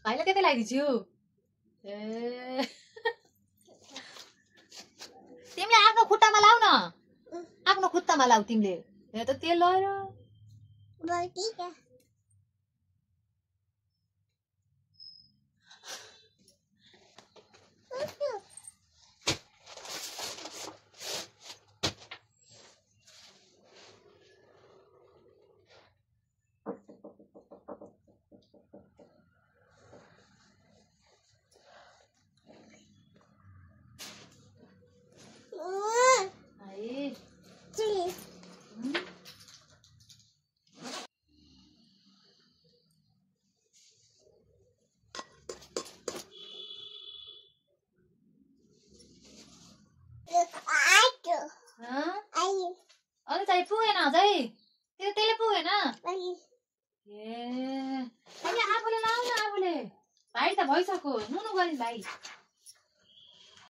भाइले त्यतै लगाइदिन्छु ए तिमीले आफ्नो खुट्टामा लाउ न आफ्नो खुट्टामा लाउ तिमीले यहाँ त तेल लगाएर अझै चाहिँ पुगेन अझै त्यो त्यसले पुगेन ए आफूले लाउ न आफूले भाइ त भइसक्यो नुनु गरिन् भाइ